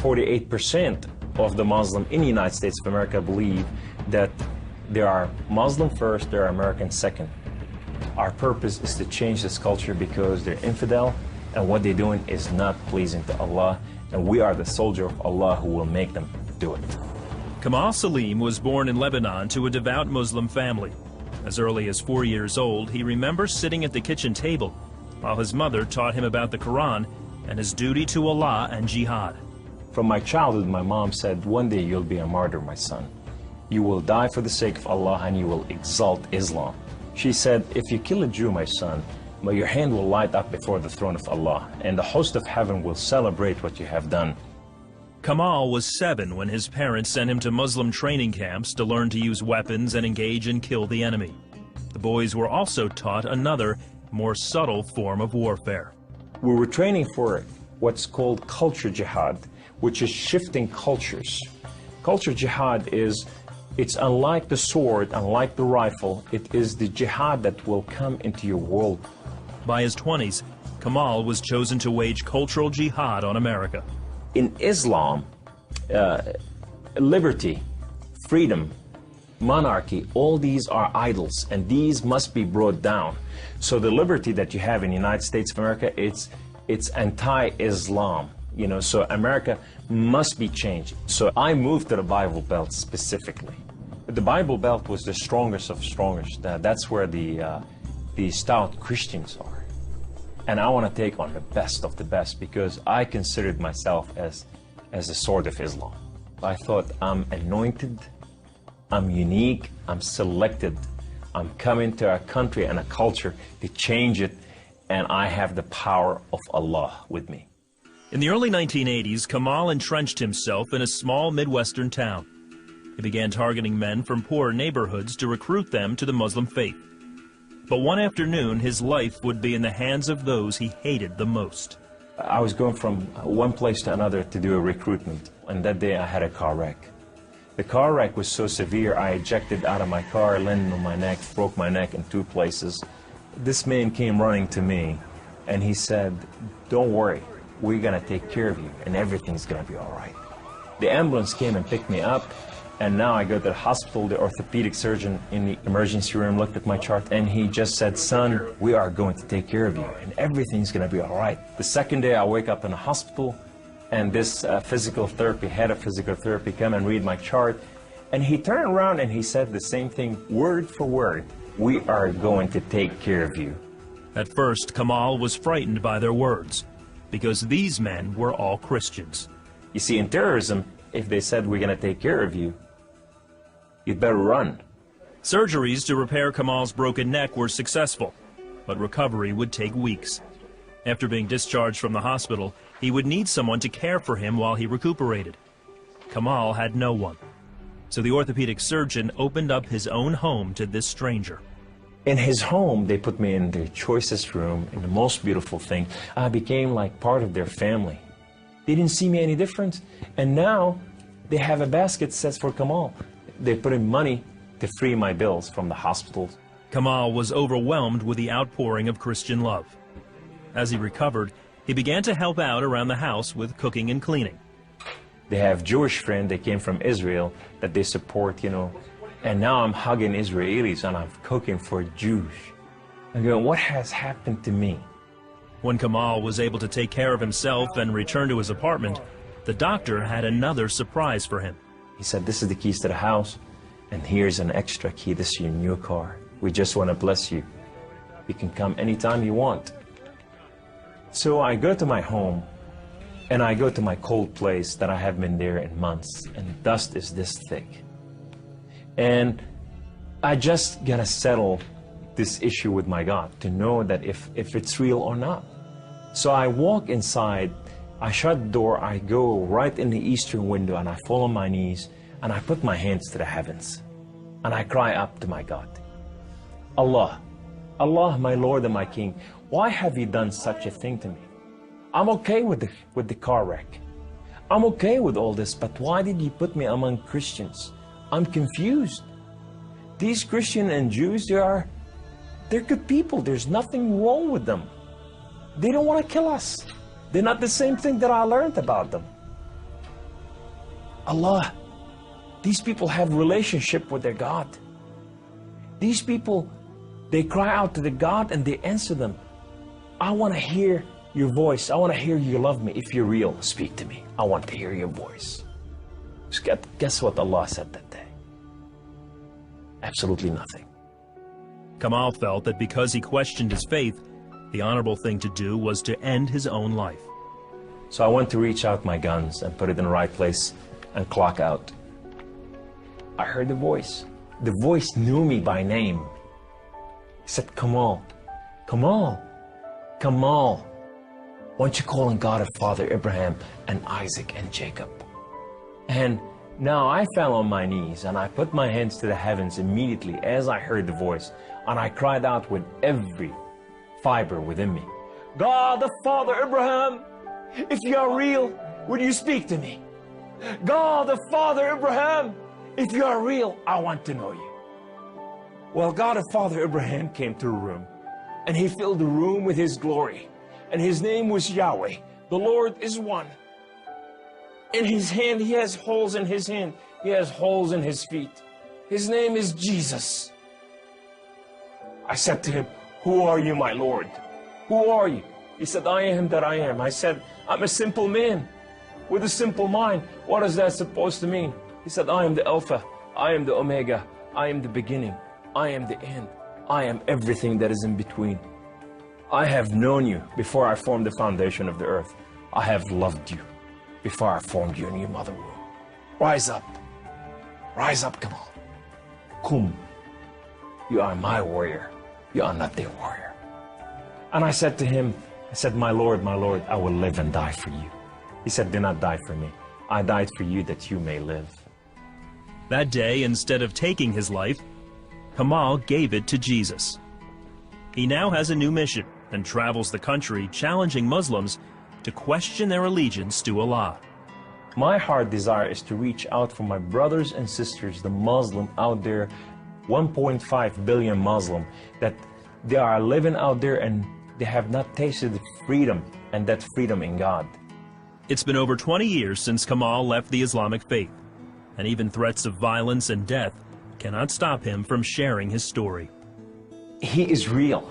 48% of the Muslim in the United States of America believe that there are Muslim first, there are American second. Our purpose is to change this culture because they're infidel, and what they're doing is not pleasing to Allah, and we are the soldier of Allah who will make them do it. Kamal Saleem was born in Lebanon to a devout Muslim family. As early as 4 years old, he remembers sitting at the kitchen table while his mother taught him about the Quran and his duty to Allah and jihad. From my childhood, my mom said, one day you'll be a martyr, my son. You will die for the sake of Allah and you will exalt Islam. She said, if you kill a Jew, my son, your hand will light up before the throne of Allah, and the host of heaven will celebrate what you have done. Kamal was 7 when his parents sent him to Muslim training camps to learn to use weapons and engage and kill the enemy. The boys were also taught another, more subtle form of warfare. We were training for what's called culture jihad, which is shifting cultures. Culture jihad is, it's unlike the sword, unlike the rifle, it is the jihad that will come into your world. By his 20s, Kamal was chosen to wage cultural jihad on America. In Islam, liberty, freedom, monarchy, all these are idols, and these must be brought down. So the liberty that you have in the United States of America, it's anti-Islam. You know, so America must be changed. So I moved to the Bible Belt specifically. The Bible Belt was the strongest of strongest. That's where the stout Christians are. And I want to take on the best of the best because I considered myself as a sword of Islam. I thought I'm anointed, I'm unique, I'm selected. I'm coming to a country and a culture to change it, and I have the power of Allah with me. In the early 1980s, Kamal entrenched himself in a small Midwestern town. He began targeting men from poor neighborhoods to recruit them to the Muslim faith. But one afternoon, his life would be in the hands of those he hated the most. I was going from one place to another to do a recruitment, and that day I had a car wreck. The car wreck was so severe, I ejected out of my car, landed on my neck, broke my neck in 2 places. This man came running to me, and he said, don't worry, we're going to take care of you, and everything's going to be all right. The ambulance came and picked me up, and now I go to the hospital. The orthopedic surgeon in the emergency room looked at my chart, and he just said, son, we are going to take care of you, and everything's going to be all right. The second day, I wake up in the hospital, and this head of physical therapy come and read my chart, and he turned around and he said the same thing, word for word, we are going to take care of you. At first, Kamal was frightened by their words, because these men were all Christians. You see, in terrorism, if they said we're going to take care of you, you'd better run. Surgeries to repair Kamal's broken neck were successful, but recovery would take weeks. After being discharged from the hospital, he would need someone to care for him while he recuperated. Kamal had no one, so the orthopedic surgeon opened up his own home to this stranger. In his home, they put me in their choicest room, in the most beautiful thing. I became like part of their family. They didn't see me any different, and now they have a basket that says for Kamal. They put in money to free my bills from the hospitals. Kamal was overwhelmed with the outpouring of Christian love. As he recovered, he began to help out around the house with cooking and cleaning. They have Jewish friends that came from Israel that they support, you know, and now I'm hugging Israelis and I'm cooking for Jews. I'm going, what has happened to me? When Kamal was able to take care of himself and return to his apartment, the doctor had another surprise for him. He said, this is the keys to the house, and here's an extra key. This is your new car. We just want to bless you. You can come anytime you want. So I go to my home, and I go to my cold place that I haven't been there in months, and dust is this thick. And I just gotta settle this issue with my God to know that if it's real or not. So I walk inside, I shut the door, I go right in the eastern window, and I fall on my knees, and I put my hands to the heavens, and I cry up to my God. Allah, Allah, my Lord and my King, why have you done such a thing to me? I'm okay with the car wreck. I'm okay with all this, but why did you put me among Christians? I'm confused. These Christians and Jews, they're good people. There's nothing wrong with them. They don't want to kill us. They're not the same thing that I learned about them. Allah, these people have relationship with their God. These people, they cry out to the God and they answer them. I want to hear your voice. I want to hear you love me. If you're real, speak to me. I want to hear your voice. Guess what Allah said that day? Absolutely nothing. Kamal felt that because he questioned his faith, the honorable thing to do was to end his own life. So I went to reach out my guns and put it in the right place and clock out. I heard the voice. The voice knew me by name. He said, Kamal, Kamal, Kamal, why don't you call on God of Father Abraham and Isaac and Jacob? And now I fell on my knees and I put my hands to the heavens immediately as I heard the voice, and I cried out with every fiber within me, God of Father Abraham, if you are real, would you speak to me? God of Father Abraham, if you are real, I want to know you. Well, God of Father Abraham came to the room, and he filled the room with his glory, and his name was Yahweh. The Lord is one. In his hand, he has holes in his hand. He has holes in his feet. His name is Jesus. I said to him, who are you, my Lord? Who are you? He said, I am that I am. I said, I'm a simple man with a simple mind. What is that supposed to mean? He said, I am the Alpha, I am the Omega, I am the beginning, I am the end, I am everything that is in between. I have known you before I formed the foundation of the earth. I have loved you before I formed you in your mother womb. Rise up, Kamal. Kum, you are my warrior, you are not their warrior. And I said to him, I said, my Lord, I will live and die for you. He said, do not die for me. I died for you that you may live. That day, instead of taking his life, Kamal gave it to Jesus. He now has a new mission and travels the country challenging Muslims to question their allegiance to Allah. My heart desire is to reach out for my brothers and sisters, the Muslim out there, 1.5 billion Muslim, that they are living out there and they have not tasted freedom, and that freedom in God. It's been over 20 years since Kamal left the Islamic faith, and even threats of violence and death cannot stop him from sharing his story. He is real,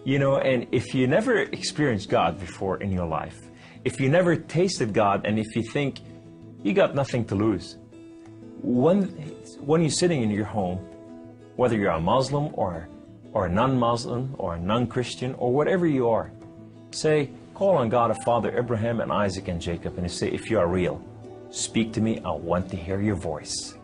you know, and if you never experienced God before in your life, if you never tasted God, and if you think you got nothing to lose, when you're sitting in your home, whether you're a Muslim or a non-Muslim or a non-Christian or whatever you are, say, call on God of Father Abraham and Isaac and Jacob, and say, if you are real, speak to me, I want to hear your voice.